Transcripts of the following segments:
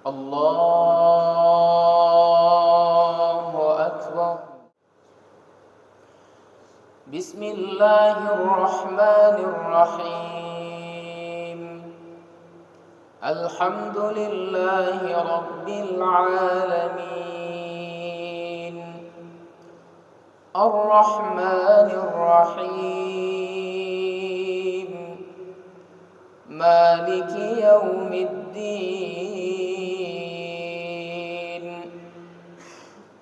الله أكبر. بسم الله الرحمن الرحيم. الحمد لله رب العالمين. الرحمن الرحيم. مالك يوم الدين.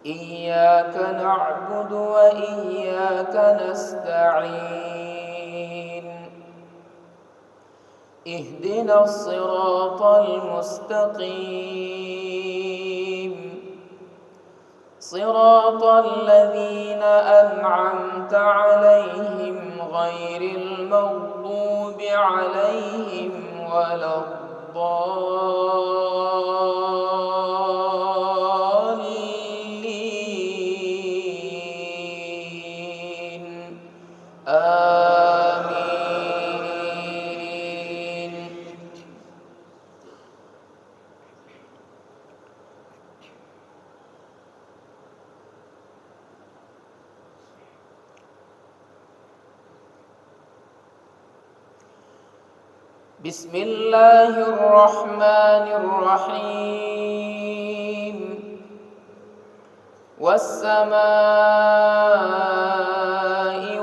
إياك نعبد وإياك نستعين. اهدنا الصراط المستقيم، صراط الذين أنعمت عليهم غير المغضوب عليهم ولا الضالين. آمين. بسم الله الرحمن الرحيم. والسماء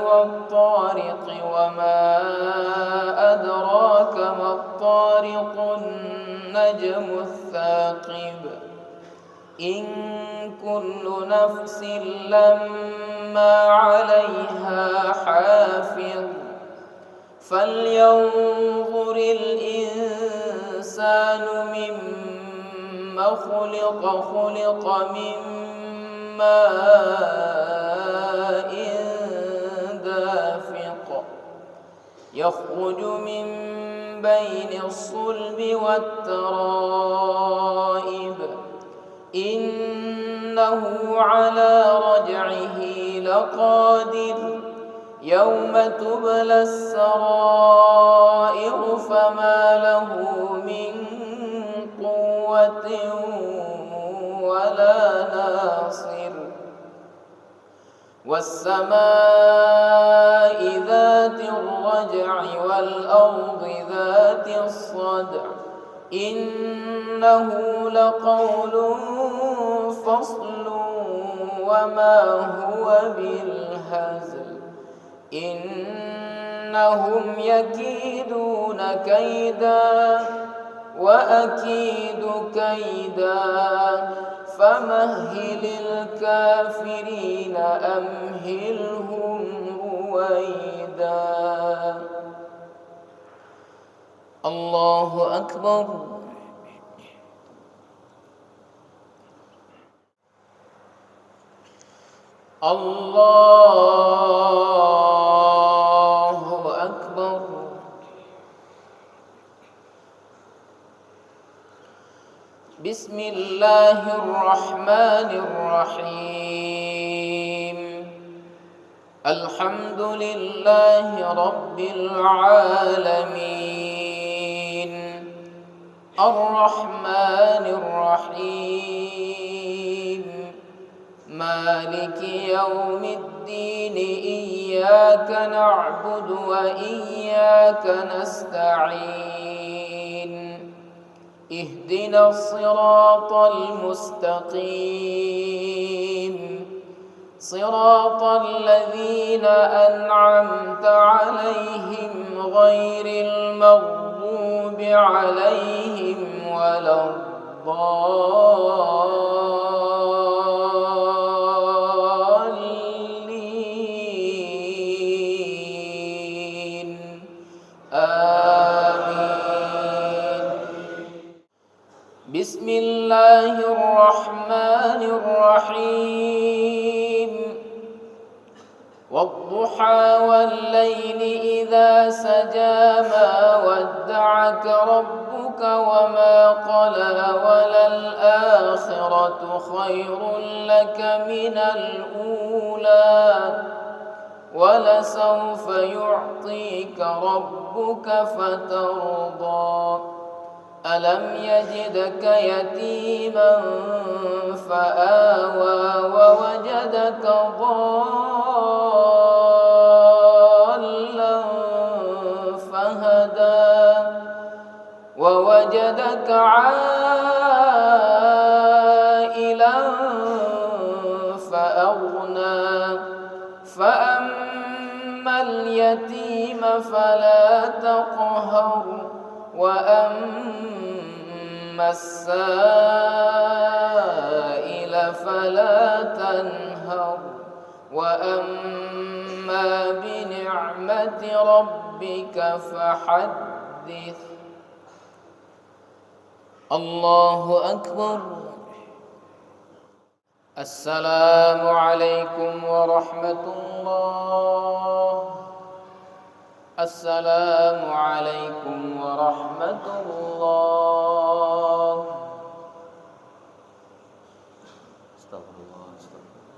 والطارق وما أدراك ما الطارق النجم الثاقب. إن كل نفس لما عليها حافظ. فلينظر الإنسان مما خلق. خلق من ماء دافق يخرج من بين الصلب والترائب. إنه على رجعه لقادر. يوم تبلى السرائر فما له من قوة ولا ناصر. والسماء ذات الرجع والأرض ذات الصدع. إنه لقول فصل وما هو بالهزل. إنهم يكيدون كيدا وأكيد كيدا. فمهل الكافرين أمهلهم رويدا. الله أكبر. الله أكبر. بسم الله الرحمن الرحيم. الحمد لله رب العالمين. الرحمن الرحيم. مالك يوم الدين. إياك نعبد وإياك نستعين. اهدنا الصراط المستقيم، صراط الذين أنعمت عليهم غير المغضوب عليهم ولا الضالين. آمين. بسم الله الرحمن الرحيم. والضحى والليل إذا سجى ما ودعك ربك وما قلى وللآخرة خير لك من الأولى ولسوف يعطيك ربك فترضى ألم يجدك يتيما فآوى ووجدك ضالا فهدى ووجدك عائلا فأغنى فأما اليتيم فلا تقهر وأما السائل فلا تنهر وأما بنعمة ربك فحدث. الله أكبر. السلام عليكم ورحمة الله. السلام عليكم ورحمة الله. استغفر الله استغفر الله.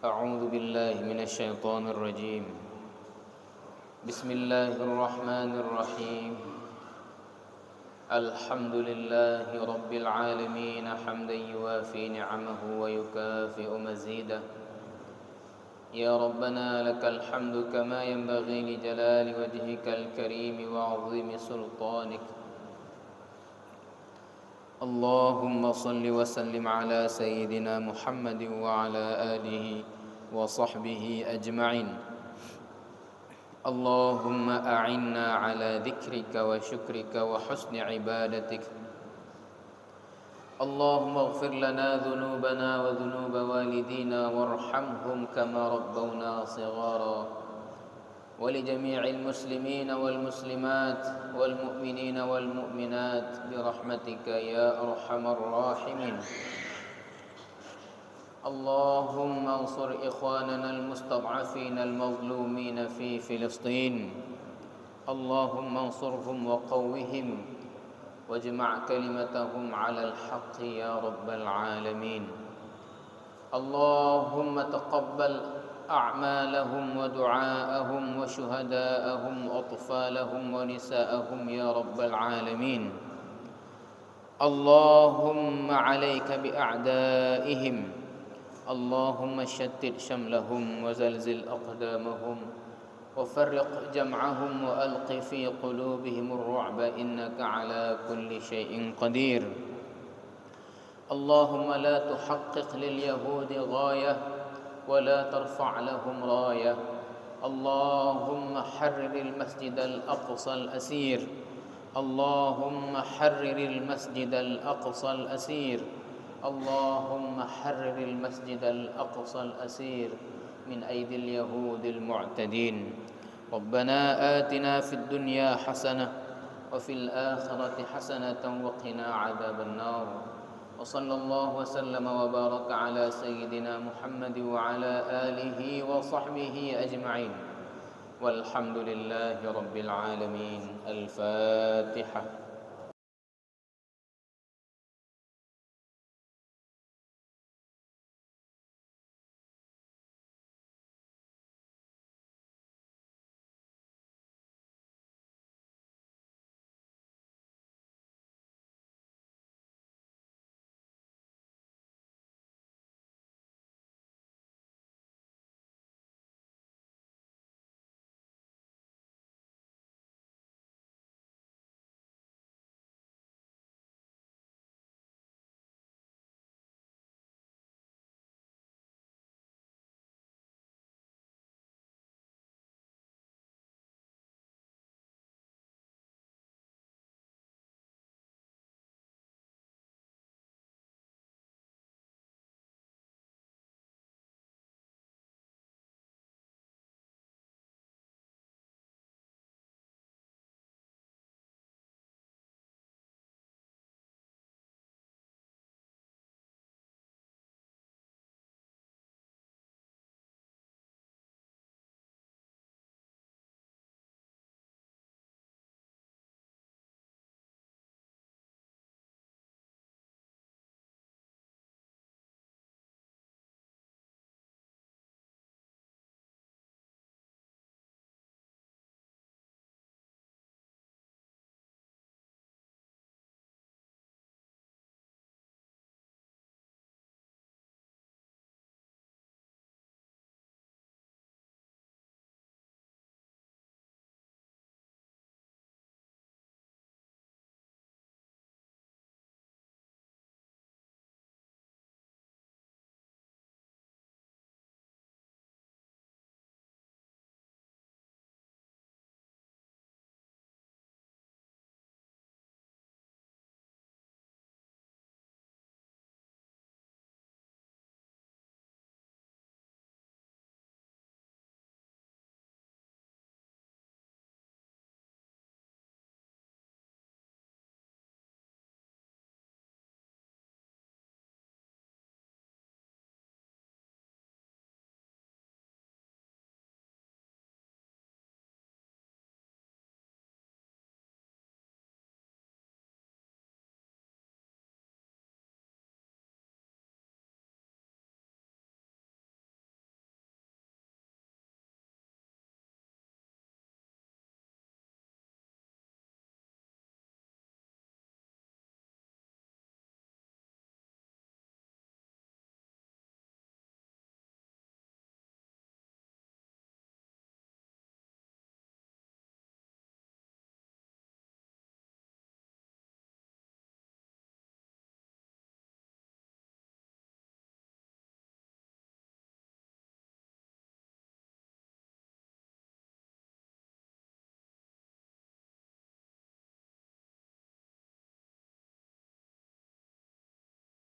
أعوذ بالله من الشيطان الرجيم. بسم الله الرحمن الرحيم. الحمد لله رب العالمين حمدا يوافي نعمه ويكافئ مزيده. يا ربنا لك الحمد كما ينبغي لجلال وجهك الكريم وعظيم سلطانك. اللهم صل وسلم على سيدنا محمد وعلى آله وصحبه أجمعين. اللهم أعنا على ذكرك وشكرك وحسن عبادتك. اللهم اغفر لنا ذنوبنا وذنوب والدينا وارحمهم كما ربونا صغارا. ولجميع المسلمين والمسلمات والمؤمنين والمؤمنات برحمتك يا أرحم الراحمين. اللهم انصر إخواننا المستضعفين المظلومين في فلسطين. اللهم انصرهم وقوهم واجمع كلمتهم على الحق يا رب العالمين. اللهم تقبل أعمالهم ودعاءهم وشهداءهم وأطفالهم ونساءهم يا رب العالمين. اللهم عليك بأعدائهم. اللهم شتت شملهم وزلزل أقدامهم وفرق جمعهم وألق في قلوبهم الرعب إنك على كل شيء قدير. اللهم لا تحقق لليهود غاية ولا ترفع لهم راية. اللهم حرر المسجد الأقصى الأسير. اللهم حرر المسجد الأقصى الأسير. اللهم حرر المسجد الأقصى الأسير من أيدي اليهود المعتدين. ربنا آتنا في الدنيا حسنة وفي الآخرة حسنة وقنا عذاب النار. وصلى الله وسلم وبارك على سيدنا محمد وعلى آله وصحبه أجمعين والحمد لله رب العالمين. الفاتحة.